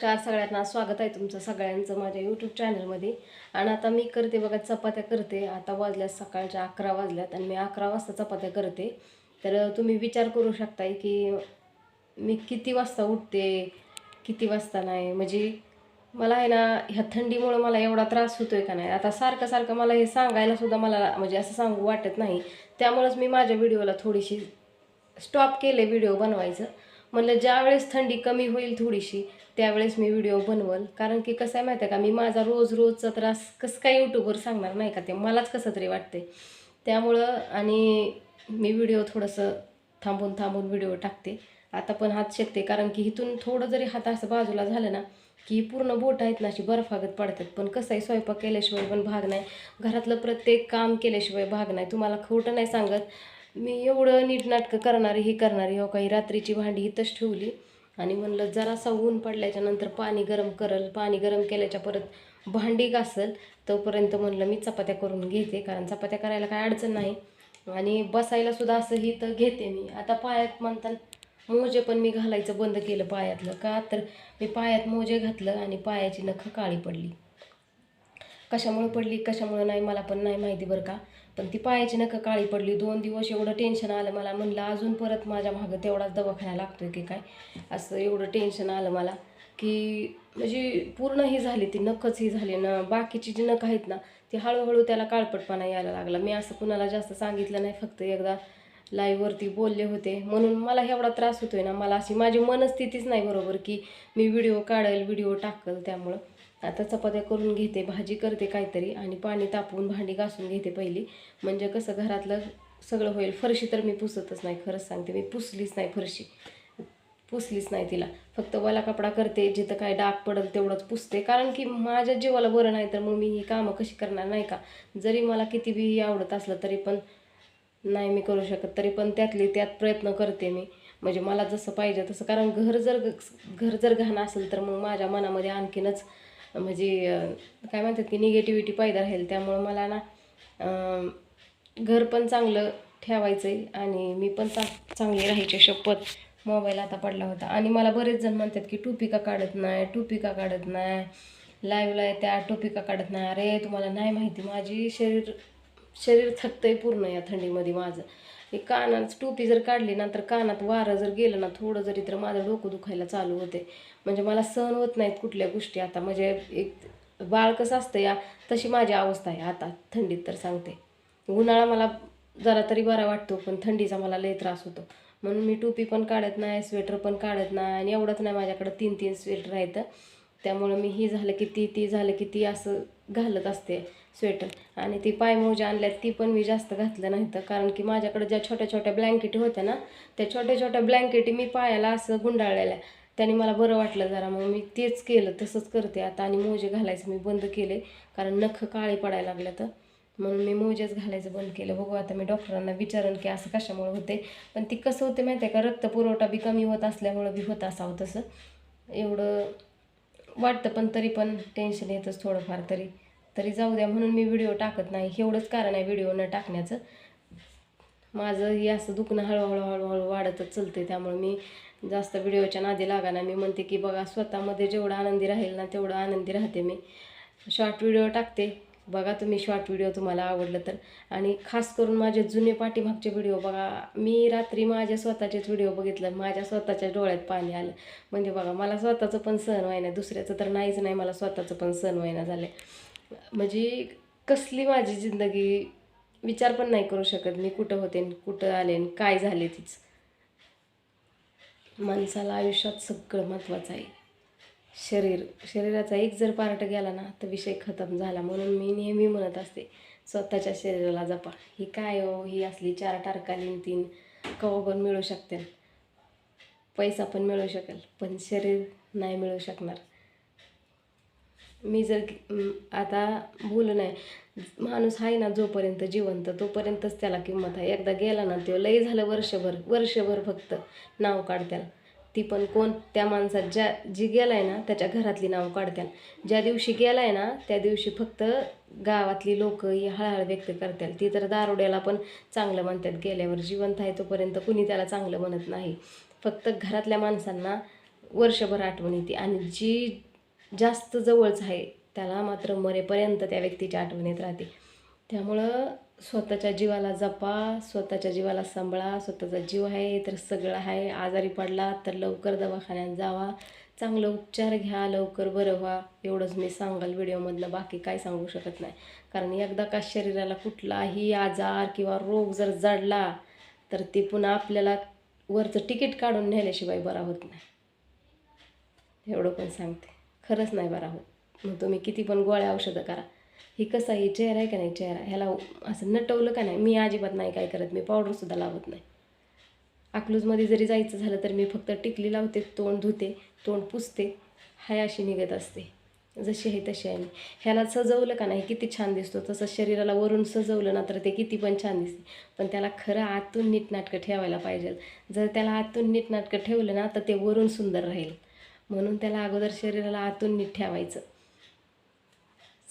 नमस्कार सगळ्यांना स्वागत आहे तुमचं सगळ्यांचं माझ्या यूट्यूब चॅनलमध्ये. आणि आता मी करते बघा चपात्या करते. आता वाजल्यात सकाळच्या 11 वाजल्यात आणि मी 11 वाजता चपात्या करते. तर तुम्ही विचार करू शकताय की मी किती वाजता उठते, किती वाजता नाही. म्हणजे मला आहे ना ह्या थंडीमुळं मला एवढा त्रास होतोय का नाही. आता सारखं सारखं मला हे सांगायला सुद्धा मला म्हणजे असं सांगू वाटत नाही. त्यामुळंच मी माझ्या व्हिडिओला थोडीशी स्टॉप केले व्हिडिओ बनवायचं. म्हणलं ज्यावेळेस थंडी कमी होईल थोडीशी त्यावेळेस मी व्हिडिओ बनवल. कारण की कसं आहे माहिती आहे का, मी माझा रोजचा त्रास कसं काय यूट्यूबवर सांगणार नाही का, ते मलाच कसं तरी वाटते. त्यामुळं आणि मी व्हिडिओ थोडंसं थांबून थांबून व्हिडिओ टाकते. आता पण हात शेकते कारण की इथून थोडं जरी हात असं बाजूला झालं ना की पूर्ण बोट आहेत ना अशी बर्फागत पडतात. पण कसं आहे, स्वयंपाक केल्याशिवाय पण भाग नाही, घरातलं प्रत्येक काम केल्याशिवाय भाग नाही. तुम्हाला खोटं नाही सांगत, मी एवढं नीटनाटकं करणारी ही करणारी हो काही रात्रीची भांडी इथंच ठेवली आणि म्हणलं जरासा ऊन पडल्याच्या नंतर पाणी गरम करल, पाणी गरम केल्याच्या परत भांडी घासल, तोपर्यंत म्हणलं मी चपात्या करून घेते. कारण चपात्या करायला काय अडचण नाही आणि बसायला सुद्धा असं ही तर घेते मी. आता पायात म्हणतात मोजे पण मी घालायचं बंद केलं पायातलं. का तर मी पायात मोजे घातलं आणि पायाची नखं काळी पडली. कशामुळे पडली कशामुळे नाही मला पण नाही माहिती बरं का, पण ती पायाची नखं काळी पडली. 2 दिवस एवढं टेन्शन आलं मला. म्हणलं अजून परत माझ्या मागं तेवढाच दवाखाना लागतोय की काय, असं एवढं टेन्शन आलं मला की म्हणजे पूर्ण ही झाली, ती नखच ही झाली ना. बाकीची जी नखं आहेत ना ती हळूहळू त्याला काळपटपणा यायला लागला. मी असं कुणाला जास्त सांगितलं नाही, फक्त एकदा लाईव्हवरती बोलले होते म्हणून मला एवढा त्रास होतोय ना. मला अशी माझी मनस्थितीच नाही बरोबर की मी व्हिडिओ काढेल व्हिडिओ टाकल. त्यामुळं आता चपात्या करून घेते, भाजी करते काहीतरी आणि पाणी तापवून भांडी घासून घेते पहिली. म्हणजे कसं घरातलं सगळं होईल. फरशी तर मी पुसतच नाही, खरंच सांगते, मी पुसलीच नाही फरशी, पुसलीच नाही तिला. फक्त वाला कपडा करते, जिथं काय डाग पडेल तेवढंच पुसते. कारण की माझ्या जीवाला बरं नाही तर मग मी ही कामं कशी करणार नाही का. जरी मला किती बी आवडत असलं तरी पण नाही मी करू शकत. तरी पण त्यातली त्यात प्रयत्न करते मी, म्हणजे मला जसं पाहिजे तसं. कारण घर जर घाण असेल तर मग माझ्या मनामध्ये आणखीनच म्हणजे काय म्हणतात की निगेटिव्हिटी पैदा राहील. त्यामुळं मला ना घर पण चांगलं ठेवायचं आहे आणि मी पण चांगली राहायची शपथ. मोबाईल आता पडला होता आणि मला बरेच जण म्हणतात की टोपी का काढत नाही, टोपी का काढत नाही, लाईव्हला त्या टोपी का काढत नाही. अरे तुम्हाला नाही माहिती, माझी शरीर थकतंय पूर्ण या थंडीमध्ये माझं. हे कानात टोपी जर काढली ना तर कानात वारं जर गेलं ना थोडं जरी तर माझं डोकं दुखायला चालू होते. म्हणजे मला सहन होत नाहीत कुठल्या गोष्टी. आता म्हणजे एक बाळ कसं असतं या तशी माझी अवस्था आहे आता थंडीत. तर सांगते, उन्हाळा मला जरा तरी बरा वाटतो पण थंडीचा मला लय त्रास होतो. म्हणून मी टोपी पण काढत नाही, स्वेटर पण काढत नाही. आणि एवढंच नाही, माझ्याकडं 3-3 स्वेटर आहेत. त्यामुळं मी ही झालं की ती झालं की ती असं घालत असते स्वेटर. आणि ती पायमोजा आणल्यात ती पण मी जास्त घातलं नाही तर, कारण की माझ्याकडे ज्या छोट्या छोट्या ब्लँकेटी होत्या ना त्या छोट्या छोट्या ब्लँकेटी मी पायाला असं गुंडाळलेल्या, त्याने मला बरं वाटलं जरा. मग मी तेच केलं, तसंच करते आता. आणि मोजे घालायचं मी बंद केले कारण नखं काळी पडायला लागलं तर, म्हणून मी मोजेच घालायचं बंद केलं. बघू आता मी डॉक्टरांना विचारेन की असं कशामुळे होते. पण ती कसं होते माहिती आहे का, रक्तपुरवठा बी कमी होत असल्यामुळं बी होत असावं तसं, एवढं वाटतं. पण तरी पण टेन्शन येतंच थोडंफार. तरी जाऊ द्या म्हणून मी व्हिडिओ टाकत नाही. एवढंच कारण आहे व्हिडिओ न टाकण्याचं. माझं हे असं दुखणं हळूहळू हळूहळू वाढतच चलते. त्यामुळे मी जास्त व्हिडिओच्या नादी लागा ना. मी म्हणते की बघा स्वतःमध्ये जेवढं आनंदी राहील ना तेवढं आनंदी राहते मी. शॉर्ट व्हिडिओ टाकते, बघा तुम्ही शॉर्ट व्हिडिओ तुम्हाला आवडलं तर. आणि खास करून माझे जुने पाठीमागचे व्हिडिओ बघा. मी रात्री माझ्या स्वतःचेच व्हिडिओ बघितलं, माझ्या स्वतःच्या डोळ्यात पाणी आलं. म्हणजे बघा मला स्वतःचं पण सहन व्हायना, दुसऱ्याचं तर नाहीच नाही, मला स्वतःचं पण सहन व्हायना झालं. म्हणजे कसली माझी जिंदगी विचार पण नाही करू शकत मी, कुठं होते कुठं आले काय झाले तीच. माणसाला आयुष्यात सगळं महत्त्वाचं आहे. शरीराचा एक जर पार्ट गेला ना तर विषय खतम झाला. म्हणून मी नेहमी म्हणत असते स्वतःच्या शरीराला जपा. ही काय हो, ही असली 4 टारकालीन 3 कवा पण मिळू शकते, पैसा पण मिळू शकेल पण शरीर नाही मिळू शकणार. मी जर आता बोलू नाही, माणूस आहे ना जोपर्यंत जिवंत तोपर्यंतच त्याला किंमत आहे. एकदा गेला ना तो लई झालं वर्षभर फक्त नाव काढत्याल. ती पण कोण, त्या माणसात जी गेलाय ना त्याच्या घरातली नाव काढत्याल. ज्या दिवशी गेलाय ना त्या दिवशी फक्त गावातली लोक ही हळहळ व्यक्त करतात. ती तर दारुड्याला पण चांगलं म्हणतात गेल्यावर. जिवंत आहे तोपर्यंत कुणी त्याला चांगलं म्हणत नाही. फक्त घरातल्या माणसांना वर्षभर आठवण येते. आणि जी जास्त जवळच आहे त्याला मात्र मरेपर्यंत त्या व्यक्तीची आठवण येत राहते. त्यामुळं स्वतःच्या जीवाला जपा, स्वतःच्या जीवाला सांभाळा. स्वतःचा जीव आहे तर सगळं आहे. आजारी पडला तर लवकर दवाखान्यात जावा, चांगलं उपचार घ्या, लवकर बरं व्हा. एवढंच मी सांगाल व्हिडिओमधनं, बाकी काय सांगू शकत नाही. कारण एकदा का शरीराला कुठलाही आजार किंवा रोग जर जडला तर ते पुन्हा आपल्याला वरचं तिकीट काढून नेल्याशिवाय बरा होत नाही. एवढं पण सांगते, खरंच नाही बरा होत. मग तुम्ही किती पण गोळ्या औषधं करा. ही कसं आहे, चेहरा आहे का नाही, चेहरा ह्याला असं नटवलं का नाही, मी अजिबात नाही काय करत, मी पावडरसुद्धा लावत नाही. अकलूजमध्ये जरी जायचं झालं तर मी फक्त टिकली लावते, तोंड धुते, तोंड पुसते, हाय अशी निघत असते. जशी आहे तशी आहे मी. ह्याला सजवलं का नाही किती छान दिसतो, तसं शरीराला वरून सजवलं ना तर ते किती पण छान दिसते. पण त्याला खरं आतून नीटनाटकं ठेवायला पाहिजे. जर त्याला आतून नीटनाटकं ठेवलं ना तर ते वरून सुंदर राहील. म्हणून त्याला अगोदर शरीराला आतून नीट ठेवायचं.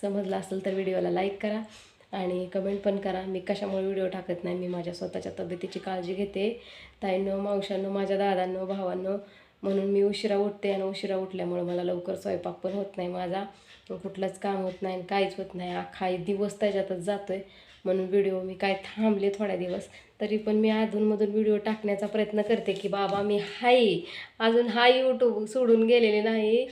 समजलं असेल तर व्हिडिओला लाईक करा आणि कमेंट पण करा. मी कशामुळे व्हिडिओ टाकत नाही, मी माझ्या स्वतःच्या तब्येतीची काळजी घेते. ताईंनो, मावशांनो, माझ्या दादांनो, भावांनो, म्हणून मी उशिरा उठते. आणि उशिरा उठल्यामुळे मला लवकर स्वयंपाक पण होत नाही माझा, कुठलंच काम होत नाही, काहीच होत नाही. अख्खा दिवस त्याच्यातच जातो आहे. म्हणून व्हिडिओ मी काय थांबले थोड्या दिवस, तरी पण मी अधूनमधून व्हिडिओ टाकण्याचा प्रयत्न करते की बाबा मी हाय, अजून यूट्यूब सोडून गेलेले नाही,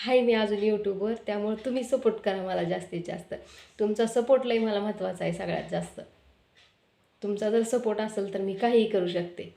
हाय मी अजून यूट्यूबवर. त्यामुळे तुम्ही सपोर्ट करा मला जास्तीत जास्त. तुमचा सपोर्ट लई मला महत्त्वाचा आहे सगळ्यात जास्त. तुमचा जर सपोर्ट असेल तर मी काहीही करू शकते.